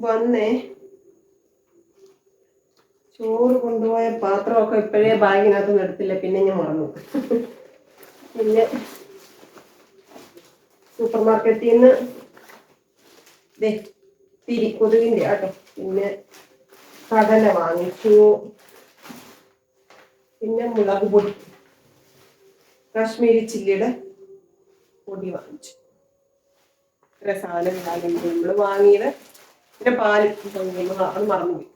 വന്നേ ചോറ് കൊണ്ടുപോയ പാത്രമൊക്കെ ഇപ്പോഴേ ബാഗിനകത്ത് എടുത്തില്ല, പിന്നെ ഞാൻ മറന്നു. പിന്നെ സൂപ്പർ മാർക്കറ്റിൽ നിന്ന് തിരി കൊതുകിൻ്റെ ആട്ടോ, പിന്നെ കടല വാങ്ങിച്ചു, പിന്നെ മുളക് പൊടി, കാശ്മീരി ചില്ലിയുടെ പൊടി വാങ്ങിച്ചു. ഇത്ര സാധനം നമ്മൾ വാങ്ങിയത്. പിന്നെ പാല് അത് മറന്നുപോയി.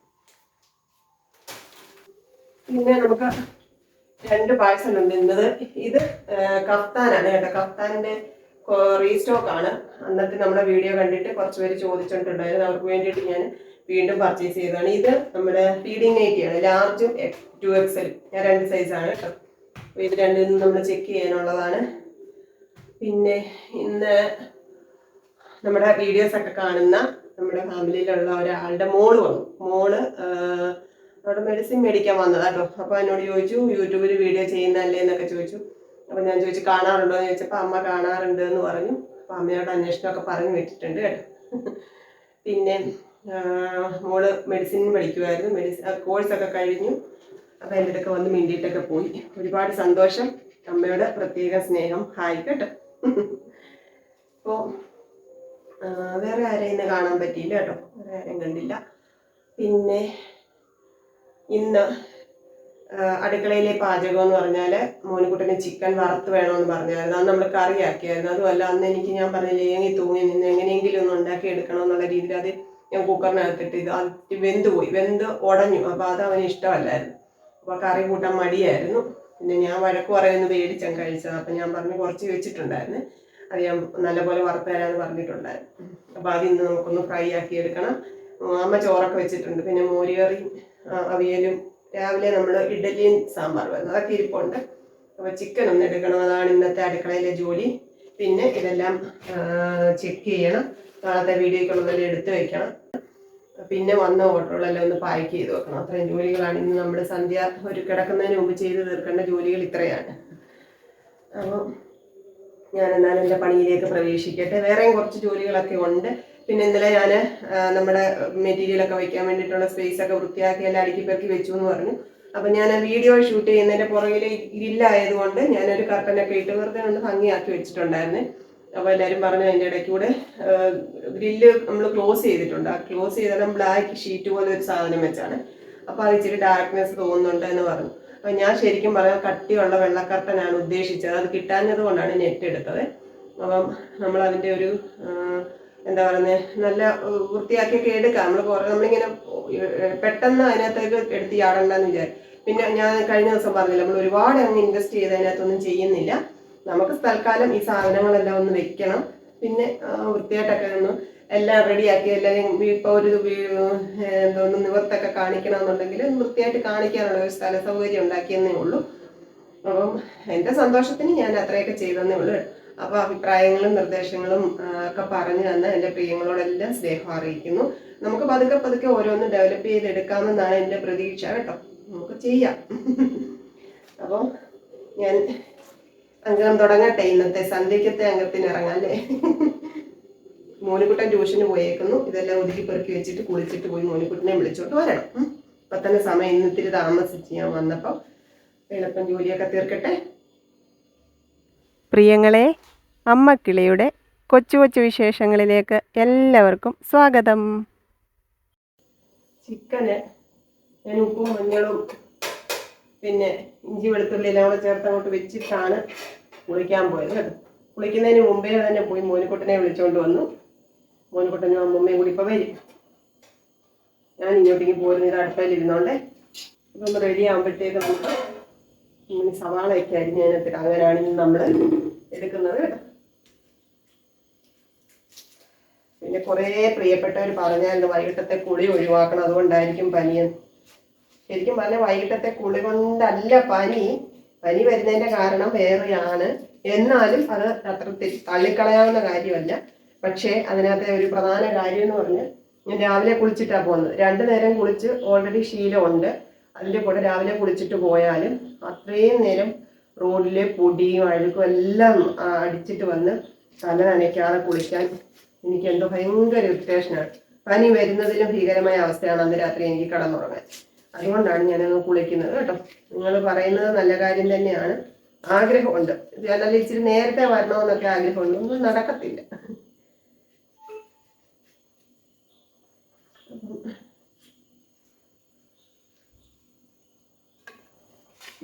പിന്നെ നമുക്ക് 2 പാഴ്സൽ ഉണ്ട് ഇന്നത്. ഇത് കഫ്താനാണ് കേട്ടോ, കഫ്താനിന്റെ റീസ്റ്റോക്ക് ആണ്. അന്നത്തെ നമ്മുടെ വീഡിയോ കണ്ടിട്ട് കുറച്ച് പേര് ചോദിച്ചിട്ടുണ്ടായിരുന്നു, അവർക്ക് വേണ്ടിയിട്ട് ഞാൻ വീണ്ടും പർച്ചേസ് ചെയ്തതാണ്. ഇത് നമ്മുടെ ഫീഡിങ് നൈറ്റിയാണ്, ലാർജും 2XL, ഞാൻ 2 സൈസാണ് കേട്ടോ. അപ്പോൾ ഇത് രണ്ടും നമ്മൾ ചെക്ക് ചെയ്യാനുള്ളതാണ്. പിന്നെ ഇന്ന് നമ്മുടെ വീഡിയോസ് ഒക്കെ കാണുന്ന നമ്മുടെ ഫാമിലിയിലുള്ള ഒരാളുടെ മോള് വന്നു. മോള് അവിടെ മെഡിസിൻ മേടിക്കാൻ വന്നതാട്ടോ. അപ്പോൾ എന്നോട് ചോദിച്ചു, യൂട്യൂബിൽ വീഡിയോ ചെയ്യുന്നതല്ലേ എന്നൊക്കെ ചോദിച്ചു. അപ്പോൾ ഞാൻ ചോദിച്ചു കാണാറുണ്ടോ എന്ന് ചോദിച്ചപ്പോൾ അമ്മ കാണാറുണ്ട് എന്ന് പറഞ്ഞു. അപ്പോൾ അമ്മയോട് അന്വേഷണമൊക്കെ പറഞ്ഞു വെച്ചിട്ടുണ്ട് കേട്ടോ. പിന്നെ മോള് മെഡിസിൻ പഠിക്കുമായിരുന്നു, കോഴ്സൊക്കെ കഴിഞ്ഞു. അപ്പോൾ എൻ്റെ അടുക്ക വന്ന് മിണ്ടിയിട്ടൊക്കെ പോയി. ഒരുപാട് സന്തോഷം, അമ്മയോട് പ്രത്യേക സ്നേഹം, ഹായ് കേട്ടോ. അപ്പോൾ വേറെ ആരെയും ഇന്ന് കാണാൻ പറ്റിയില്ല കേട്ടോ, വേറെ ആരെയും കണ്ടില്ല. പിന്നെ ഇന്ന് അടുക്കളയിലെ പാചകം എന്ന് പറഞ്ഞാൽ മോനിക്കുട്ടന് ചിക്കൻ വറുത്ത് വേണമെന്ന് പറഞ്ഞായിരുന്നു. അത് നമ്മൾ കറിയാക്കിയായിരുന്നു. അതുമല്ല അന്ന് എനിക്ക് ഞാൻ പറഞ്ഞില്ലേ ഏങ്ങി തൂങ്ങി നിന്ന് എങ്ങനെയെങ്കിലും ഒന്ന് ഉണ്ടാക്കി എടുക്കണം എന്നുള്ള രീതിയിൽ അത് ഞാൻ കുക്കറിനകത്തിട്ട് അത് വെന്ത് ഉടഞ്ഞു. അപ്പോൾ അത് അവന് ഇഷ്ടമല്ലായിരുന്നു. അപ്പോൾ കറി കൂട്ടാൻ മടിയായിരുന്നു. പിന്നെ ഞാൻ വഴക്ക് പറയുന്നത് മേടിച്ചാൽ കഴിച്ചത്. അപ്പം ഞാൻ പറഞ്ഞ് കുറച്ച് വെച്ചിട്ടുണ്ടായിരുന്നു, അത് ഞാൻ നല്ലപോലെ വറുത്ത് തരാമെന്ന് പറഞ്ഞിട്ടുണ്ടായിരുന്നു. അപ്പോൾ അത് ഇന്ന് നമുക്കൊന്ന് ഫ്രൈ ആക്കി എടുക്കണം. അമ്മ ചോറൊക്കെ വെച്ചിട്ടുണ്ട്. പിന്നെ മോരുകറി, അവിയലും, രാവിലെ നമ്മൾ ഇഡലിയും സാമ്പാർ വരുന്നത് അതൊക്കെ ഇരിപ്പുണ്ട്. അപ്പോൾ ചിക്കൻ ഒന്ന് എടുക്കണം, അതാണ് ഇന്നത്തെ അടുക്കളയിലെ ജോലി. പിന്നെ ഇതെല്ലാം ചെക്ക് ചെയ്യണം, നാളത്തെ വീഡിയോക്കുള്ളതെല്ലാം എടുത്ത് വെക്കണം. പിന്നെ വന്ന ഓർഡറുകളെല്ലാം ഒന്ന് പാക്ക് ചെയ്ത് വെക്കണം. അത്രയും ജോലികളാണ് ഇന്ന് നമ്മൾ സന്ധ്യ ഒരു കിടക്കുന്നതിന് മുമ്പ് ചെയ്ത് തീർക്കേണ്ട ജോലികൾ ഇത്രയാണ്. അപ്പോൾ ഞാൻ എന്നാലും എൻ്റെ പണിയിലേക്ക് പ്രവേശിക്കട്ടെ. വേറെയും കുറച്ച് ജോലികളൊക്കെ ഉണ്ട്. പിന്നെ ഇന്നലെ ഞാൻ നമ്മുടെ മെറ്റീരിയലൊക്കെ വയ്ക്കാൻ വേണ്ടിയിട്ടുള്ള സ്പേസൊക്കെ വൃത്തിയാക്കി എല്ലാം അടുക്കി പെറുക്കി വെച്ചു എന്ന് പറഞ്ഞു. അപ്പം ഞാൻ വീഡിയോ ഷൂട്ട് ചെയ്യുന്നതിൻ്റെ പുറകിൽ ഗ്രില്ലായതുകൊണ്ട് ഞാനൊരു കർട്ടനൊക്കെ ഇട്ട് വെറുതെ ഒന്ന് ഭംഗിയാക്കി വെച്ചിട്ടുണ്ടായിരുന്നു. അപ്പോൾ എല്ലാവരും പറഞ്ഞു അതിൻ്റെ ഇടയ്ക്കൂടെ ഗ്രില്ല് നമ്മൾ ക്ലോസ് ചെയ്തിട്ടുണ്ട്. ആ ക്ലോസ് ചെയ്താൽ ബ്ലാക്ക് ഷീറ്റ് പോലെ ഒരു സാധനം വെച്ചാണ്. അപ്പോൾ അത് ഇച്ചിരി ഡാർക്ക്നെസ് തോന്നുന്നുണ്ട് എന്ന് പറഞ്ഞു. അപ്പം ഞാൻ ശരിക്കും പറയാൻ കട്ടിയുള്ള വെള്ളക്കർട്ടനാണ് ഉദ്ദേശിച്ചത്. അത് കിട്ടാഞ്ഞത് കൊണ്ടാണ് നെറ്റ് എടുത്തത്. അപ്പം നമ്മളതിൻ്റെ ഒരു എന്താ പറയുന്നത്, നല്ല വൃത്തിയാക്കിയൊക്കെ എടുക്കാം. നമ്മളിങ്ങനെ പെട്ടെന്ന് അതിനകത്തേക്ക് എടുത്ത് ചാടണ്ടെന്ന് വിചാരിക്കും. പിന്നെ ഞാൻ കഴിഞ്ഞ ദിവസം പറഞ്ഞില്ല, നമ്മൾ ഒരുപാട് അങ്ങ് ഇൻവെസ്റ്റ് ചെയ്ത് അതിനകത്തൊന്നും ചെയ്യുന്നില്ല. നമുക്ക് തൽക്കാലം ഈ സാധനങ്ങളെല്ലാം ഒന്ന് വെക്കണം. പിന്നെ വൃത്തിയായിട്ടൊക്കെ ഒന്ന് എല്ലാം റെഡിയാക്കി എല്ലാവരും ഇപ്പോൾ ഒരു എന്തോന്ന് നിവർത്തൊക്കെ കാണിക്കണമെന്നുണ്ടെങ്കിൽ വൃത്തിയായിട്ട് കാണിക്കാനുള്ള ഒരു സ്ഥല സൗകര്യം ഉണ്ടാക്കിയെന്നേ ഉള്ളൂ. അപ്പം എൻ്റെ സന്തോഷത്തിന് ഞാൻ അത്രയൊക്കെ ചെയ്തെന്നേ ഉള്ളൂ. അപ്പോൾ അഭിപ്രായങ്ങളും നിർദ്ദേശങ്ങളും ഒക്കെ പറഞ്ഞു തന്ന എൻ്റെ പ്രിയങ്ങളോടെല്ലാം സ്നേഹം അറിയിക്കുന്നു. നമുക്ക് പതുക്കെ പതുക്കെ ഓരോന്ന് ഡെവലപ്പ് ചെയ്തെടുക്കാമെന്നാണ് എൻ്റെ പ്രതീക്ഷ കേട്ടോ. നമുക്ക് ചെയ്യാം. അപ്പോൾ ഞാൻ അംഗം തുടങ്ങട്ടെ, ഇന്നത്തെ സന്ധ്യക്കത്തെ അംഗത്തിന് ഇറങ്ങാം അല്ലേ. മോനിക്കുട്ടൻ ട്യൂഷന് പോയേക്കുന്നു. ഇതെല്ലാം ഒതുക്കി പെറുക്കി വെച്ചിട്ട് കുളിച്ചിട്ട് പോയി മോനിക്കുട്ടനെ വിളിച്ചോട്ട് വരണം. അപ്പം തന്നെ സമയം ഇന്നിത്തിരി താമസിച്ച് ഞാൻ വന്നപ്പോൾ എളുപ്പം ജോലിയൊക്കെ തീർക്കട്ടെ. പ്രിയങ്ങളെ, അമ്മക്കിളിയുടെ കൊച്ചു കൊച്ചു വിശേഷങ്ങളിലേക്ക് എല്ലാവർക്കും സ്വാഗതം. ചിക്കന് ഞാൻ ഉപ്പും മഞ്ഞളും പിന്നെ ഇഞ്ചി വെളുത്തുള്ളി എല്ലാം കൂടെ ചേർത്ത് അങ്ങോട്ട് വെച്ചിട്ടാണ് കുളിക്കാൻ പോയത് കേട്ടോ. കുളിക്കുന്നതിന് മുമ്പേ തന്നെ പോയി മോനിക്കുട്ടനെ വിളിച്ചുകൊണ്ട് വന്നു. മോനിക്കുട്ടനും അമ്മമ്മയും കൂടി ഇപ്പോൾ വരും. ഞാൻ ഇങ്ങോട്ടേക്ക് പോരുന്നത് അടുപ്പയിൽ ഇരുന്നോണ്ടേ. ഇതൊന്ന് റെഡി ആകുമ്പോഴത്തേക്ക് നമുക്ക് ഇങ്ങനെ സവാളയൊക്കെ അരിഞ്ഞ് അതിനകത്ത് അങ്ങനെയാണ് ഇന്ന് നമ്മൾ എടുക്കുന്നത് കേട്ടോ. പിന്നെ കുറേ പ്രിയപ്പെട്ടവർ പറഞ്ഞാൽ വൈകിട്ടത്തെ കുളി ഒഴിവാക്കണം, അതുകൊണ്ടായിരിക്കും പനിയെന്ന്. ശരിക്കും പറഞ്ഞാൽ വൈകിട്ടത്തെ കുളി കൊണ്ടല്ല പനി വരുന്നതിൻ്റെ കാരണം വേറെയാണ്. എന്നാലും അത് അത്ര തള്ളിക്കളയാവുന്ന കാര്യമല്ല. പക്ഷേ അതിനകത്തെ ഒരു പ്രധാന കാര്യം എന്ന് പറഞ്ഞാൽ ഞാൻ രാവിലെ കുളിച്ചിട്ടാണ് പോകുന്നത്. 2 നേരം കുളിച്ച് ഓൾറെഡി ശീലമുണ്ട്. അതിൻ്റെ കൂടെ രാവിലെ കുളിച്ചിട്ട് പോയാലും അത്രയും നേരം റോഡിലെ പൊടിയും അഴുക്കും എല്ലാം അടിച്ചിട്ട് വന്ന് തല നനയ്ക്കാതെ കുളിക്കാൻ എനിക്കെന്തോ ഭയങ്കര ഇറിറ്റേഷനാണ്. പനി വരുന്നതിലും ഭീകരമായ അവസ്ഥയാണ് അന്ന് രാത്രി എനിക്ക് കിടന്നുറങ്ങാൻ. അതുകൊണ്ടാണ് ഞാനങ്ങ് കുളിക്കുന്നത് കേട്ടോ. നിങ്ങൾ പറയുന്നത് നല്ല കാര്യം തന്നെയാണ്. ആഗ്രഹമുണ്ട്, ജനൽ ഇച്ചിരി നേരത്തെ വരണമെന്നൊക്കെ ആഗ്രഹമുണ്ട്, ഒന്നും നടക്കത്തില്ല.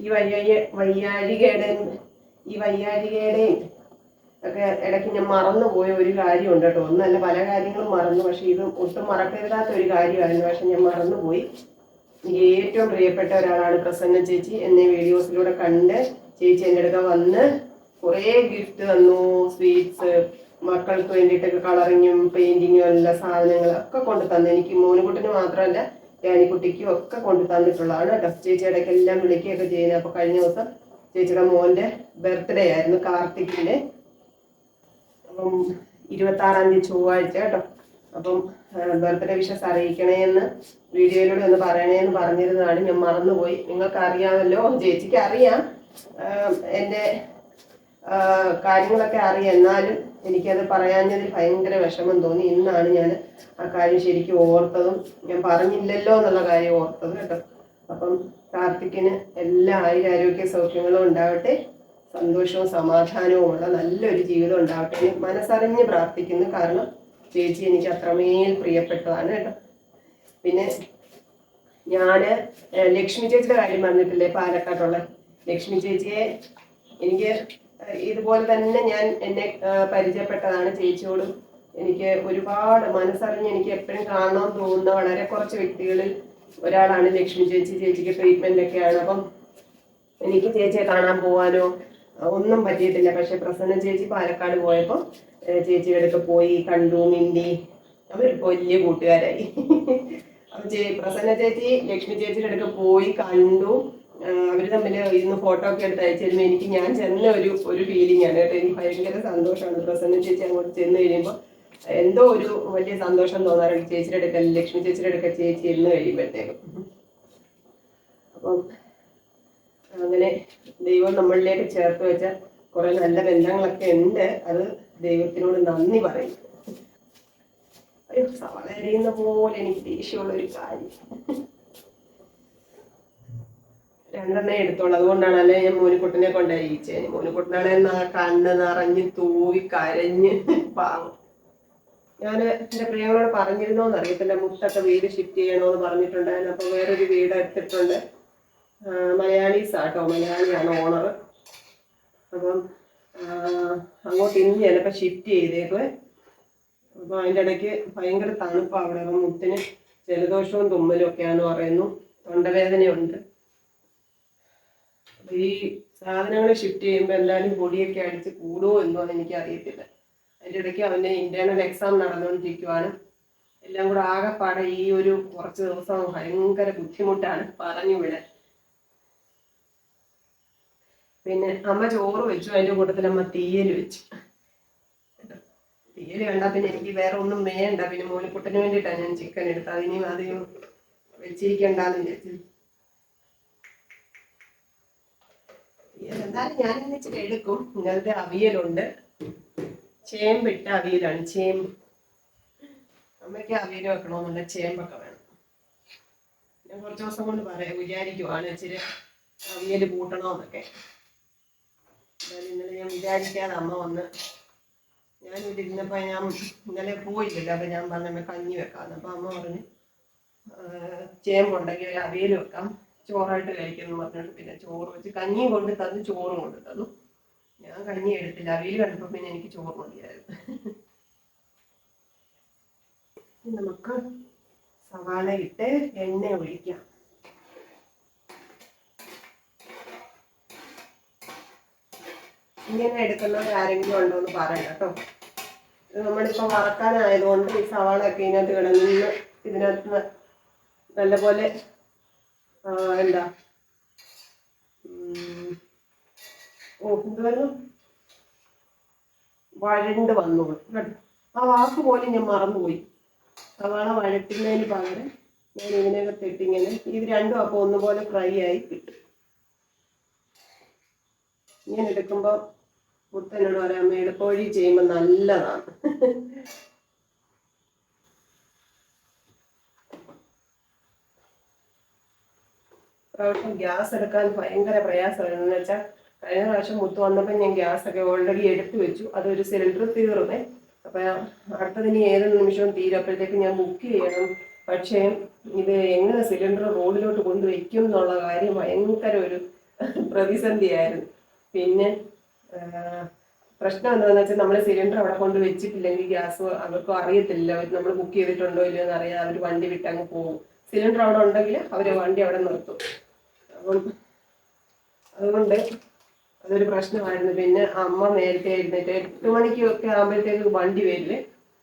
ഈ വയ്യാഴികയുടെയും ഒക്കെ ഇടയ്ക്ക് ഞാൻ മറന്നുപോയ ഒരു കാര്യമുണ്ട് കേട്ടോ. ഒന്നല്ല, പല കാര്യങ്ങളും മറന്നു. പക്ഷെ ഇത് ഒട്ടും മറക്കരുതാത്ത ഒരു കാര്യമായിരുന്നു. പക്ഷെ ഞാൻ മറന്നുപോയി. എനിക്ക് ഏറ്റവും പ്രിയപ്പെട്ട ഒരാളാണ് പ്രസന്ന ചേച്ചി. എന്നെ വീഡിയോസിലൂടെ കണ്ട് ചേച്ചി എൻ്റെ അടുക്ക വന്ന് കുറേ ഗിഫ്റ്റ് തന്നു. സ്വീറ്റ്സ്, മക്കൾക്ക് വേണ്ടിയിട്ടൊക്കെ കളറിങ്ങും പെയിന്റിങ്ങും എല്ലാ സാധനങ്ങളൊക്കെ കൊണ്ടു തന്നു. എനിക്ക് മോനുകുട്ടിന് മാത്രമല്ല ജാനിക്കുട്ടിക്കും ഒക്കെ കൊണ്ടു തന്നിട്ടുള്ളതാണ് കേട്ടോ. ചേച്ചി ഇടയ്ക്കെല്ലാം വിളിക്കുകയൊക്കെ ചെയ്യുന്നത്. അപ്പോൾ കഴിഞ്ഞ ദിവസം ചേച്ചിയുടെ മോൻ്റെ ബർത്ത്ഡേ ആയിരുന്നു, കാർത്തിക്കിൻ്റെ. അപ്പം 26-ാം തീയതി ചൊവ്വാഴ്ച കേട്ടോ. അപ്പം ബർത്ത്ഡേ വിഷസ് അറിയിക്കണേന്ന് വീഡിയോയിലൂടെ ഒന്ന് പറയണേന്ന് പറഞ്ഞിരുന്നതാണ്. ഞാൻ മറന്നുപോയി. നിങ്ങൾക്ക് അറിയാമല്ലോ, ചേച്ചിക്ക് അറിയാം, എൻ്റെ കാര്യങ്ങളൊക്കെ അറിയാം. എന്നാലും എനിക്കത് പറയാഞ്ഞതിൽ ഭയങ്കര വിഷമം തോന്നി. ഇന്നാണ് ഞാൻ ആ കാര്യം ശരിക്കും ഓർത്തതും ഞാൻ പറഞ്ഞില്ലല്ലോ എന്നുള്ള കാര്യം ഓർത്തത് കേട്ടോ. അപ്പം കാർത്തിക്കിന് എല്ലാ ആരോഗ്യ സൗഖ്യങ്ങളും ഉണ്ടാവട്ടെ, സന്തോഷവും സമാധാനവും ഉള്ള നല്ലൊരു ജീവിതം ഉണ്ടാവട്ടെ. മനസ്സറിഞ്ഞ് പ്രാർത്ഥിക്കുന്നു. കാരണം ചേച്ചി എനിക്ക് അത്രമേൽ പ്രിയപ്പെട്ടതാണ് കേട്ടോ. പിന്നെ ഞാന് ലക്ഷ്മി ചേച്ചിയുടെ കാര്യം പറഞ്ഞിട്ടില്ലേ, പാലക്കാട്ടുള്ള ലക്ഷ്മി ചേച്ചിയെ എനിക്ക് ഇതുപോലെ തന്നെ ഞാൻ എന്നെ പരിചയപ്പെട്ടതാണ്. ചേച്ചിയോടും എനിക്ക് ഒരുപാട് മനസ്സറിഞ്ഞ് എനിക്ക് എപ്പോഴും കാണണമെന്ന് തോന്നുന്ന വളരെ കുറച്ച് വ്യക്തികളിൽ ഒരാളാണ് ലക്ഷ്മി ചേച്ചി. ചേച്ചിക്ക് ട്രീറ്റ്മെന്റ് ഒക്കെയാണ്. അപ്പം എനിക്ക് ചേച്ചിയെ കാണാൻ പോകാനോ ഒന്നും പറ്റിയിട്ടില്ല. പക്ഷെ പ്രസന്ന ചേച്ചി പാലക്കാട് പോയപ്പോൾ ചേച്ചിയുടെ അടുത്ത് പോയി കണ്ടു, മിണ്ടി, അവർ വലിയ കൂട്ടുകാരായി. അപ്പം പ്രസന്ന ചേച്ചി ലക്ഷ്മി ചേച്ചിയുടെ അടുത്ത് പോയി കണ്ടു. അവർ തമ്മിൽ ഇന്ന് ഫോട്ടോ ഒക്കെ എടുത്ത് അയച്ചിരുന്നു. എനിക്ക് ഞാൻ ചെന്ന ഒരു ഫീലിംഗ് ആണ് കേട്ടോ. എനിക്ക് ഭയങ്കര സന്തോഷമാണ്. പ്രസന്ന ചേച്ചി അങ്ങോട്ട് ചെന്ന് കഴിയുമ്പോൾ എന്തോ ഒരു വലിയ സന്തോഷം തോന്നാറുണ്ട്. ചേച്ചിയുടെ അടുക്കൽ, ലക്ഷ്മി ചേച്ചിയുടെ അടുക്കൽ ചേച്ചി എന്ന് കഴിയുമ്പോഴത്തേക്കും. അപ്പം അങ്ങനെ ദൈവം നമ്മളിലേക്ക് ചേർത്ത് വെച്ച കുറെ നല്ല ബന്ധങ്ങളൊക്കെ ഉണ്ട്. അത് ദൈവത്തിനോട് നന്ദി പറയും. അയ്യോ, സവാള അരിയുന്ന പോലെ എനിക്ക് ദേഷ്യമുള്ള ഒരു കാര്യം. 2 എടുത്തോളൂ. അതുകൊണ്ടാണ്, അല്ലെ ഞാൻ മോനിക്കുട്ടനെ കൊണ്ടരിച്ചേന്. മോനിക്കുട്ടനാളെ കണ്ണ് നിറഞ്ഞ് തൂവി കരഞ്ഞ് പാവം. ഞാൻ എൻ്റെ പ്രിയങ്ങളോട് പറഞ്ഞിരുന്നോന്ന് അറിയത്തില്ല, മുട്ടൊക്കെ വീട് ഷിഫ്റ്റ് ചെയ്യണമെന്ന് പറഞ്ഞിട്ടുണ്ടായിരുന്നു. അപ്പോൾ വേറൊരു വീട് എടുത്തിട്ടുണ്ട്. മലയാളീസാട്ടോ, മലയാളിയാണ് ഓണർ. അപ്പം അങ്ങോട്ട് ഇന്ന് ചിലപ്പോൾ ഷിഫ്റ്റ് ചെയ്തേക്കുവേ. അപ്പോൾ അതിൻ്റെ ഇടയ്ക്ക് ഭയങ്കര തണുപ്പാണ് അവിടെ. അപ്പം മുട്ടിന് ജലദോഷവും തുമ്മലും ഒക്കെയാണെന്ന് പറയുന്നു, തൊണ്ടവേദനയുണ്ട്. ഈ സാധനങ്ങൾ ഷിഫ്റ്റ് ചെയ്യുമ്പോൾ എന്തായാലും പൊടിയൊക്കെ അടിച്ച് കൂടുമോ എന്നോ എനിക്ക് അറിയത്തില്ല. അതിൻ്റെ ഇടയ്ക്ക് അവൻ്റെ ഇന്റേണൽ എക്സാം നടന്നുകൊണ്ടിരിക്കുവാണ്. എല്ലാം കൂടെ ആകെപ്പാടെ ഈ ഒരു കുറച്ച് ദിവസം ഭയങ്കര ബുദ്ധിമുട്ടാണ് പറഞ്ഞു വിടാൻ. പിന്നെ അമ്മ ചോറ് വെച്ചു, അതിൻ്റെ കൂട്ടത്തിൽ അമ്മ തീയൽ വെച്ചു. തീയൽ കണ്ടാൽ പിന്നെ എനിക്ക് വേറെ ഒന്നും വേണ്ട. പിന്നെ മോനിക്കുട്ടന് വേണ്ടിയിട്ടാണ് ഞാൻ ചിക്കൻ എടുത്തത്. അതിനും അധികം വെച്ചിരിക്കണ്ടെന്ന് വിചാരിച്ചു. എന്തായാലും ഞാനിന്ന് ഇച്ചിരി എടുക്കും. ഇന്നലത്തെ അവിയലുണ്ട്, ചേമ്പിട്ട അവിയലാണ്. ചേമ്പ് അമ്മയ്ക്ക് അവിയൽ വെക്കണമെന്നുള്ള ചേമ്പൊക്കെ വേണം. ഞാൻ കുറച്ച് ദിവസം കൊണ്ട് വിചാരിക്കുവാണ് ഇച്ചിരി അവിയൽ കൂട്ടണമെന്നൊക്കെ. ഇന്നലെ ഞാൻ വിചാരിക്കാതെ അമ്മ വന്ന്, ഞാനിവിടെ ഇരുന്നപ്പോൾ ഞാൻ ഇന്നലെ പോയില്ലല്ലോ. അപ്പം ഞാൻ പറഞ്ഞ കഞ്ഞി വെക്കാമെന്ന്. അപ്പം അമ്മ പറഞ്ഞ് ചേമ്പുണ്ടെങ്കിൽ അവിയൽ വെക്കാം, ചോറായിട്ട് കഴിക്കുന്നു പറഞ്ഞിട്ട് പിന്നെ ചോറ് വെച്ച് കഞ്ഞിയും കൊണ്ട് തന്നു, ചോറും കൊണ്ട് തന്നു. ഞാൻ കഞ്ഞി എടുത്തില്ല, അവിയൽ കണ്ടപ്പോൾ പിന്നെ എനിക്ക് ചോറ് മതിയായിരുന്നു. നമുക്ക് സവാള ഇട്ട് എണ്ണ ഒഴിക്കാം. ഇങ്ങനെ എടുക്കുന്നവർ ആരെങ്കിലും ഉണ്ടോ എന്ന് പറയണം കേട്ടോ. ഇത് നമ്മളിപ്പോൾ വറക്കാനായതുകൊണ്ട് ഈ സവാളയൊക്കെ ഇതിനകത്ത് കിടന്ന് ഇതിനകത്ത് നല്ലപോലെ എന്താ എന്തുവായിരുന്നു, വഴണ്ട് വന്നോളൂ കേട്ടോ. ആ വാക്ക് പോലും ഞാൻ മറന്നുപോയി. സവാള വഴറ്റുന്നതിന് പകരം ഞാൻ ഇതിനകത്ത് ഇട്ടിങ്ങനെ ഇത് രണ്ടും അപ്പോൾ ഒന്നുപോലെ ഫ്രൈ ആയി കിട്ടും. ഇങ്ങനെ എടുക്കുമ്പോൾ മുത്തനോട് പറയാം, എളുപ്പവഴി ചെയ്യുമ്പോൾ നല്ലതാണ്. ഇപ്രാവശ്യം ഗ്യാസ് എടുക്കാൻ ഭയങ്കര പ്രയാസമായിരുന്നു. എന്ന് വെച്ചാൽ കഴിഞ്ഞ പ്രാവശ്യം മുത്ത് വന്നപ്പോൾ ഞാൻ ഗ്യാസൊക്കെ ഓൾറെഡി എടുത്തു വെച്ചു. അതൊരു സിലിണ്ടർ തീർന്നേ. അപ്പം അടുത്തതിന് ഏത് നിമിഷവും തീരും. അപ്പോഴത്തേക്ക് ഞാൻ ബുക്ക് ചെയ്യണം. പക്ഷേ ഇത് എങ്ങനെ സിലിണ്ടർ റോഡിലോട്ട് കൊണ്ടുവയ്ക്കും എന്നുള്ള കാര്യം ഭയങ്കര ഒരു പ്രതിസന്ധിയായിരുന്നു. പിന്നെ പ്രശ്നം എന്താണെന്ന് വെച്ചാൽ നമ്മൾ സിലിണ്ടർ അവിടെ കൊണ്ട് വെച്ചിട്ടില്ലെങ്കിൽ ഗ്യാസ് അവർക്കും അറിയത്തില്ല. നമ്മൾ ബുക്ക് ചെയ്തിട്ടുണ്ടോ ഇല്ലയോ എന്ന് അറിയാതെ അവർ വണ്ടി വിട്ടങ്ങ് പോകും. സിലിണ്ടർ അവിടെ ഉണ്ടെങ്കിൽ അവർ വണ്ടി അവിടെ നിർത്തും. അപ്പം അതുകൊണ്ട് അതൊരു പ്രശ്നമായിരുന്നു. പിന്നെ അമ്മ നേരത്തെ എഴുന്നേറ്റ് 8 മണിക്കൊക്കെ ആകുമ്പോഴത്തേക്ക് വണ്ടി വരില്ലേ.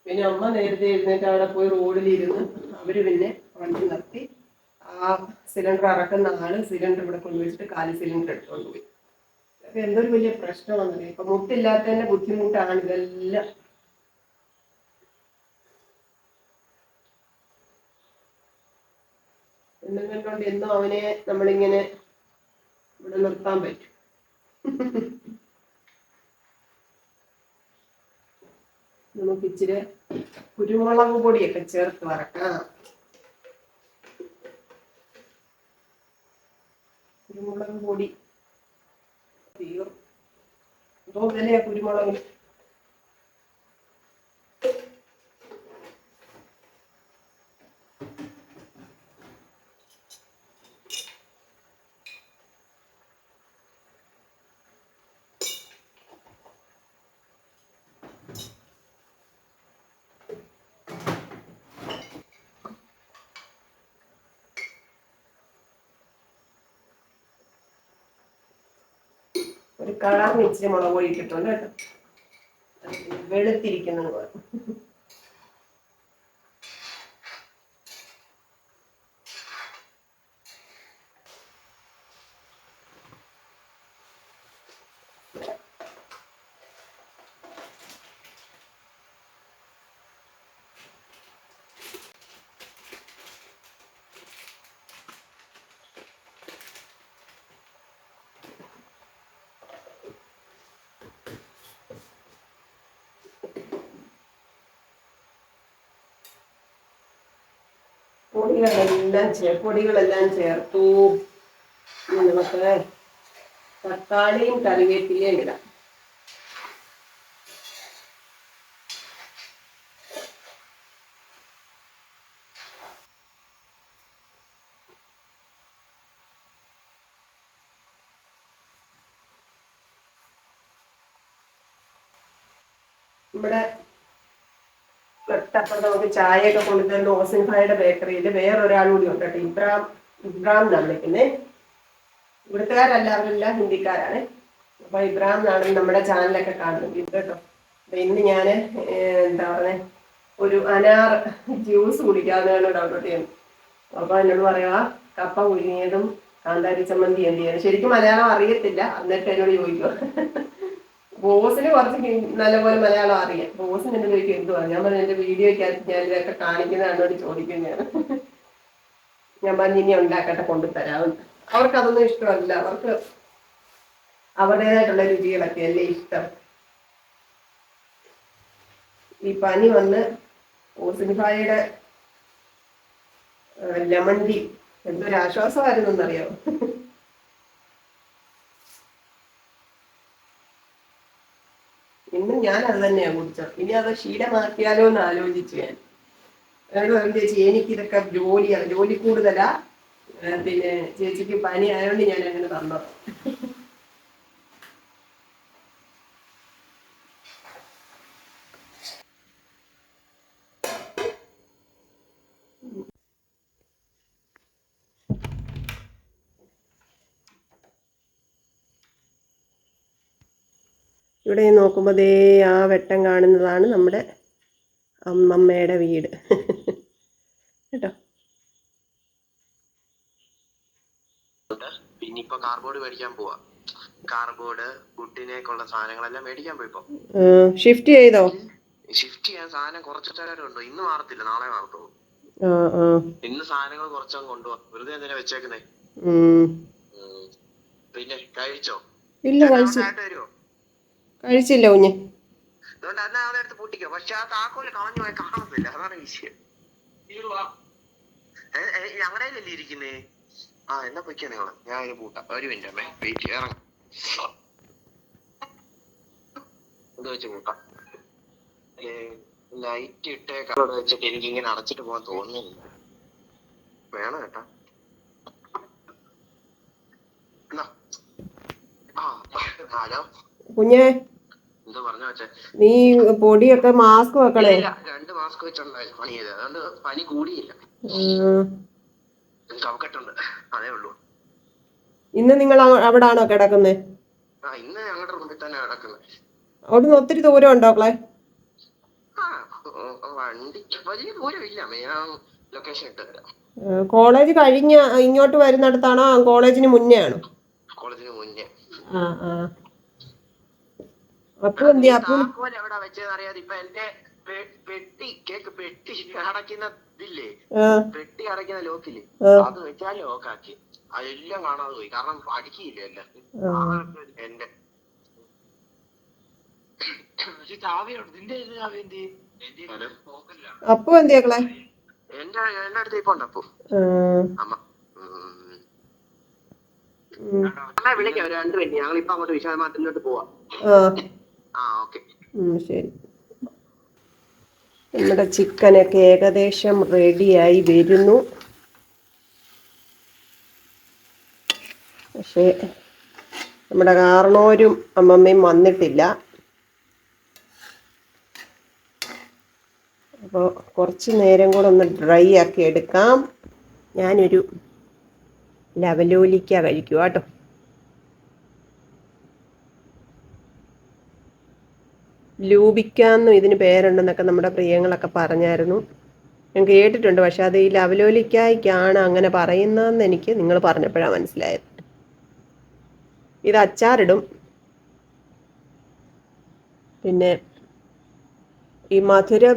പിന്നെ അമ്മ നേരത്തെ എഴുന്നേറ്റ് അവിടെ പോയി റോഡിലിരുന്ന് അവർ പിന്നെ വണ്ടി നിർത്തി. ആ സിലിണ്ടർ ഇറക്കുന്ന ആള് സിലിണ്ടർ ഇവിടെ കൊണ്ടുവച്ചിട്ട് 4 സിലിണ്ടർ എടുത്തുകൊണ്ട് പോയി. അപ്പൊ എന്തൊരു വലിയ പ്രശ്നമാണെന്നറിയാം. ഇപ്പൊ മുട്ടില്ലാത്തതിന്റെ ബുദ്ധിമുട്ടാണ് ഇതെല്ലാം. എന്നും കണ്ടോണ്ട് എന്നും അവനെ നമ്മളിങ്ങനെ ഇവിടെ നിർത്താൻ പറ്റും. നമുക്ക് ഇച്ചിരി കുരുമുളക് പൊടിയൊക്കെ ചേർത്ത് വറക്കാം. കുരുമുളക് പൊടി എന്തോ വിലയാ കുരുമുളക്. ഒരു കളറിന് ഇച്ചിരി മുളക് പൊടി ഇട്ടിട്ടുണ്ട് കേട്ടോ. വെളുത്തിരിക്കുന്നത് പോലെ. പൊടികളെല്ലാം ചേർത്തു. നമുക്ക് തക്കാളിയും കറിവേപ്പിലയും ഇടാം. നമ്മുടെ തൊട്ടപ്പുറത്ത് നമുക്ക് ചായയൊക്കെ കൊണ്ടുതരുന്ന ഓസിൻ ഭായിയുടെ ബേക്കറിയിൽ വേറൊരാൾ കൂടി ഉണ്ട് കേട്ടോ. ഇബ്രാം എന്നാണ് വിളിക്കുന്നത്. ഇവിടുത്തുകാരല്ല, അവരെല്ലാം ഹിന്ദിക്കാരാണ്. അപ്പൊ ഇബ്രാം എന്നാണ് നമ്മുടെ ചാനലൊക്കെ കാണുന്നത് കേട്ടോ. അപ്പൊ ഇന്ന് ഞാൻ എന്താ പറയുക, ഒരു അനാർ ജ്യൂസ് കുടിക്കാവുന്നതാണ് ഡൗൺലോഡ് ചെയ്യുന്നത്. അപ്പൊ എന്നോട് പറയാ കപ്പ പുഴുങ്ങിയതും കാന്താരി ചമ്മന്തി എന്ത് ചെയ്യുന്നത്. ശരിക്കും മലയാളം അറിയത്തില്ല. എന്നിട്ട് എന്നോട് ചോദിക്കുക. ബോസിന് കുറച്ച് നല്ലപോലെ മലയാളം അറിയാം. ബോസിന് എന്നോട് ചോദിക്കും എന്തുവാ. ഞാൻ പറഞ്ഞു എന്റെ വീഡിയോയ്ക്കകത്ത് ഞാൻ ഇതൊക്കെ കാണിക്കുന്നതാണോട് ചോദിക്കുന്നതാണ്. ഞാൻ പറഞ്ഞു ഇനി ഉണ്ടാക്കട്ടെ കൊണ്ടുതരാമെന്ന്. അവർക്ക് അതൊന്നും ഇഷ്ടമല്ല. അവർക്ക് അവരുടേതായിട്ടുള്ള രുചികളൊക്കെ അല്ലേ ഇഷ്ടം. ഈ പനി വന്ന് ഓസിൻഭായിയുടെ ലെമൺ ടീ എന്തൊരു ആശ്വാസമായിരുന്നു എന്നറിയാമോ. ഇന്നും ഞാൻ അത് തന്നെയാണ് കുടിച്ചത്. ഇനി അത് ശീലമാക്കിയാലോ എന്ന് ആലോചിച്ചു ഞാൻ. ചേച്ചി എനിക്കിതൊക്കെ ജോലി കൂടുതലാ. പിന്നെ ചേച്ചിക്ക് പനി ആയതുകൊണ്ട് ഞാൻ അങ്ങനെ തന്നത്. ഇവിടെ നോക്കുമ്പോൾ ദേ ആ വെട്ടം കാണുന്നതാണ് നമ്മുടെ അമ്മമ്മയുടെ വീട് കേട്ടോ. പിന്നെ ഇപ്പൊ കാർബോർഡ് മേടിക്കാൻ പോവാ. കാർബോർഡ് ഫുഡിനേക്കുള്ള സാധനങ്ങളെല്ലാം മേടിക്കാൻ പോയിപ്പോ. ഷിഫ്റ്റ് ചെയ്തോ? ഷിഫ്റ്റ് ചെയ്യാൻ സാധനം കുറച്ചിട്ടുണ്ടോ. ഇന്ന് മാറത്തില്ല, നാളെ മാറത്തുള്ളൂ. ഇന്ന് സാധനങ്ങൾ കുറച്ചങ്ങ് കൊണ്ടുപോവാ. വെറുതെ എന്തിനാ വെച്ചേക്കുന്നേ. പിന്നെ കഴിച്ചോ? ഇല്ല, കഴിച്ചില്ല കുഞ്ഞ്. അതുകൊണ്ട് അന്ന് അവിടെ അടുത്ത് പൂട്ടിക്കോ. പക്ഷെ ആ താക്കോല് കളഞ്ഞു പോയി കാണത്തില്ല. അതാണ് വിഷയം. ഞങ്ങളുടെ ഇരിക്കുന്നേ. എന്നാ പൊയ്ക്കാ നിങ്ങള്, ഞാൻ ഒരു പൂട്ടാം. ഒരു മിനിറ്റ് അമ്മേ, വെയിറ്റ് ഇറങ്ങും. ഇത് വെച്ച് പൂട്ടാം. ലൈറ്റ് ഇട്ടേക്കാം വെച്ചിട്ട് എനിക്ക് ഇങ്ങനെ അടച്ചിട്ട് പോകാൻ തോന്നുന്നില്ല. വേണം കേട്ടാ. ഹലോ കുഞ്ഞേ, എന്താ പറഞ്ഞ വെച്ചേ? നീ പൊടിയൊക്കെ മാസ്ക് വെക്കണേ. 2 മാസ്ക് വെച്ചുണ്ടായിരുന്നു പണി ചെയ്തത്, അതുകൊണ്ട് പനി കൂടിയില്ല. കവക്കെട്ടുണ്ട്, അതേ ഉള്ളൂ. ഇന്ന് നിങ്ങൾ അവിടെ ആണോ കിടക്കുന്നത്? ഇന്ന് ഞങ്ങളുടെ റൂമിൽ തന്നെ കിടക്കുന്നത്. അവിടുന്ന് ഒത്തിരി ദൂരം ഉണ്ടോ മക്കളെ? വണ്ടിക്ക് വലിയ ദൂരമില്ല, ഞാൻ ലൊക്കേഷൻ ഇട്ട് തരാം. കോളേജ് കഴിഞ്ഞ ഇങ്ങോട്ട് വരുന്നിടത്താണോ കോളേജിന് മുന്നേ ആണോ? കോളേജിന് മുന്നേ. അപ്പൊ എവിടെ വെച്ചെന്ന് അറിയാതെ ഇപ്പൊ എന്റെ പെട്ടി അടയ്ക്കുന്ന ഇതില്ലേ, പെട്ടി അടയ്ക്കുന്ന ലോക്കില്ലേ, അത് വെച്ചാൽ ലോക്കാക്കി. അതെല്ലാം കാണാതെ പോയി, കാരണം അടിക്കില്ല എല്ലാം. എന്റെ അപ്പൊ എന്തിയാക്കളെ എന്റെ അടുത്ത് ഇപ്പൊ ഉണ്ട്. അപ്പൊ അമ്മ അമ്മ വിളിക്കാം, ഒരു 2 മിനിറ്റ്. ഞങ്ങൾ ഇപ്പൊ അങ്ങോട്ട് വിശാലമാറ്റിലോട്ട് പോവാം. ഓക്കെ, ശരി. നമ്മുടെ ചിക്കനൊക്കെ ഏകദേശം റെഡിയായി വരുന്നു. പക്ഷേ നമ്മുടെ കാർണോരും അമ്മമ്മയും വന്നിട്ടില്ല. അപ്പോൾ കുറച്ച് നേരം കൂടെ ഒന്ന് ഡ്രൈ ആക്കി എടുക്കാം. ഞാനൊരു ലവലോലിക്ക കഴിക്കുക കേട്ടോ. ലൂബിക്കാന്നും ഇതിന് പേരുണ്ടെന്നൊക്കെ നമ്മുടെ പ്രിയങ്ങളൊക്കെ പറഞ്ഞായിരുന്നു, ഞാൻ കേട്ടിട്ടുണ്ട്. പക്ഷെ അത് ഈ ലവലോലിക്കായ്ക്കാണ് അങ്ങനെ പറയുന്നതെന്ന് എനിക്ക് നിങ്ങൾ പറഞ്ഞപ്പോഴാണ് മനസ്സിലായത്. ഇത് അച്ചാറിടും. പിന്നെ ഈ മധുരം,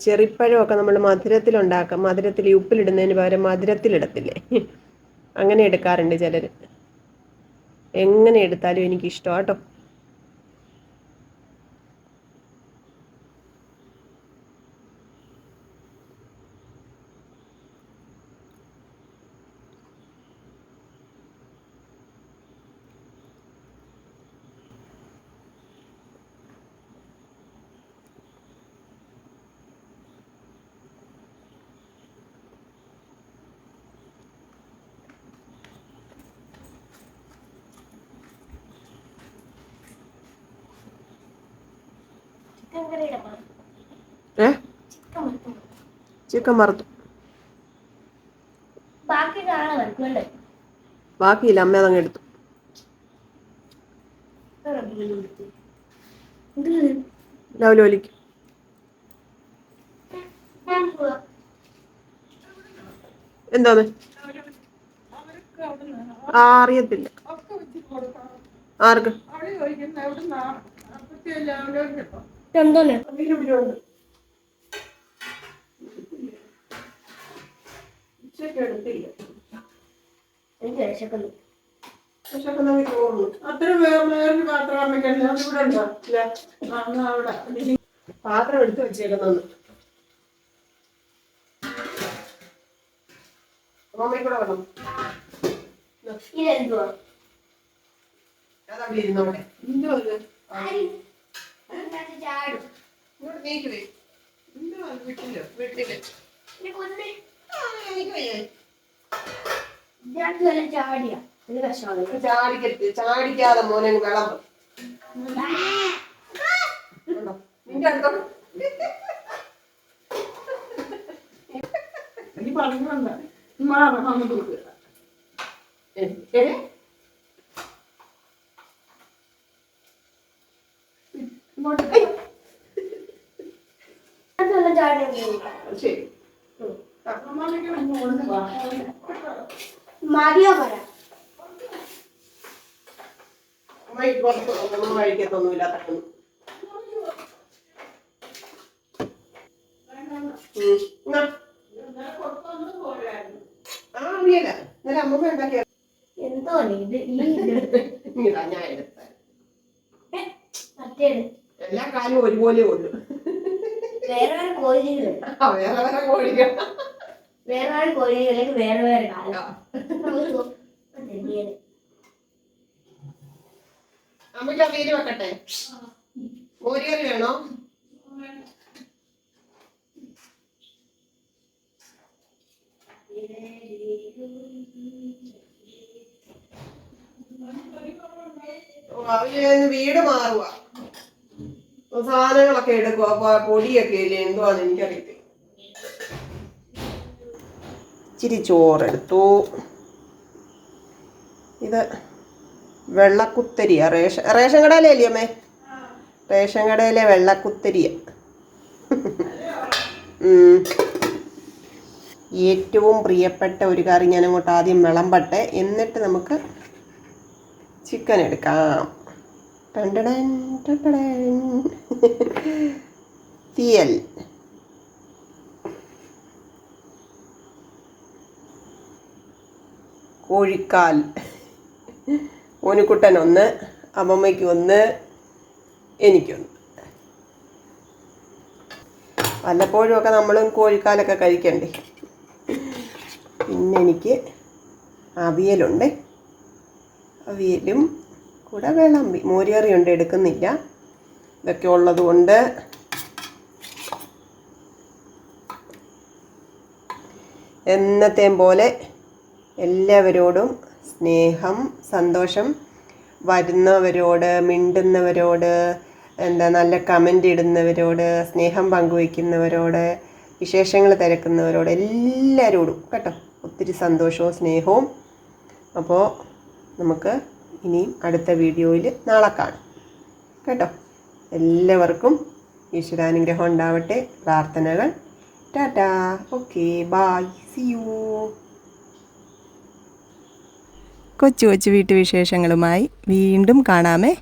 ചെറിപ്പഴമൊക്കെ നമ്മൾ മധുരത്തിലുണ്ടാക്കാം. മധുരത്തിൽ ഉപ്പിലിടുന്നതിന് പകരം മധുരത്തിലിടത്തില്ലേ, അങ്ങനെ എടുക്കാറുണ്ട് ചിലർ. എങ്ങനെ എടുത്താലും എനിക്കിഷ്ടമാണ് കേട്ടോ. ചിക്കൻ വറുത്തു. ബാക്കിയില്ല, അമ്മ അതങ്ങ് എടുത്തു. ലവലോലിക്ക് എന്താണ് അറിയത്തില്ല. ആർക്ക്? പാത്രം എടുത്ത് വെച്ചേക്കുന്നു. അമ്മമ്മയും കൂടെ വേണം. അതവിടെ ഇരുന്നോട്ടെ. ഇങ്ങോട്ട് നീക്കുവേ. വീട്ടില് വീട്ടില് ചാടിക്കാതെ മോനെ വിളമ്പ്. നിന്റെ അടുത്തോ ശരി. മതിയോ പറയാം. ഒന്നും കഴിക്കത്തൊന്നുമില്ല. അറിയില്ല, ഇന്നലെ അമ്മമ്മ ഉണ്ടാക്കിയ എന്തോ ഇത് ഞാൻ എടുത്ത എല്ലാ കാലും ഒരുപോലെ ഉള്ളു. വേറെ വേറെ കോഴികൾ, വേറെ വേറെ കോഴികൾ, വേറെ വേറെ കോഴികളിലേക്ക് വേറെ വേറെ കാലം. അമ്മയ്ക്ക് അവിയല് വെക്കട്ടെ? മോരുകറി വേണോ? അവര് വീട് മാറുക, സാധനങ്ങളൊക്കെ എടുക്കുക, പൊടിയൊക്കെ ഇല്ലേ, എന്തുവാന്ന് എനിക്കറിയത്തില്ല. ഇച്ചിരി ചോറെടുത്തു. ഇത് വെള്ളക്കുത്തരിയാ, റേഷൻ കടയിലല്ലേ അമ്മേ? റേഷൻ കടയിലെ വെള്ളക്കുത്തരിയ. ഏറ്റവും പ്രിയപ്പെട്ട ഒരു കറി ഞാൻ അങ്ങോട്ട് ആദ്യം വിളമ്പട്ടെ, എന്നിട്ട് നമുക്ക് ചിക്കൻ എടുക്കാം. ടണ്ടടൻ ടണ്ടടൻ. തീയൽ. കോഴിക്കാൽ. ഓനുക്കുട്ടൻ ഒന്ന്, അമ്മമ്മയ്ക്ക് ഒന്ന്, എനിക്കൊന്ന്. വല്ലപ്പോഴും ഒക്കെ നമ്മളും കോഴിക്കാലൊക്കെ കഴിക്കണ്ടേ. പിന്നെ എനിക്ക് അവിയലുണ്ട്, അവിയലും കൂടെ വിളമ്പി. മോരുകറിയുണ്ട്, എടുക്കുന്നില്ല. ഇതൊക്കെ ഉള്ളത് കൊണ്ട് എന്നത്തെയും പോലെ എല്ലാവരോടും സ്നേഹം, സന്തോഷം. വരുന്നവരോട്, മിണ്ടുന്നവരോട്, നല്ല കമൻ്റ് ഇടുന്നവരോട്, സ്നേഹം പങ്കുവയ്ക്കുന്നവരോട്, വിശേഷങ്ങൾ തിരക്കുന്നവരോട്, എല്ലാവരോടും കേട്ടോ ഒത്തിരി സന്തോഷവും സ്നേഹവും. അപ്പോൾ നമുക്ക് ഇനിയും അടുത്ത വീഡിയോയിൽ നാളെ കാണാം കേട്ടോ. എല്ലാവർക്കും ഈശ്വരാനുഗ്രഹം ഉണ്ടാവട്ടെ. പ്രാർത്ഥനകൾ. Tata. Okay, bye, see you. കൊച്ചു കൊച്ചു വീട്ടുവിശേഷങ്ങളുമായി വീണ്ടും കാണാമേ.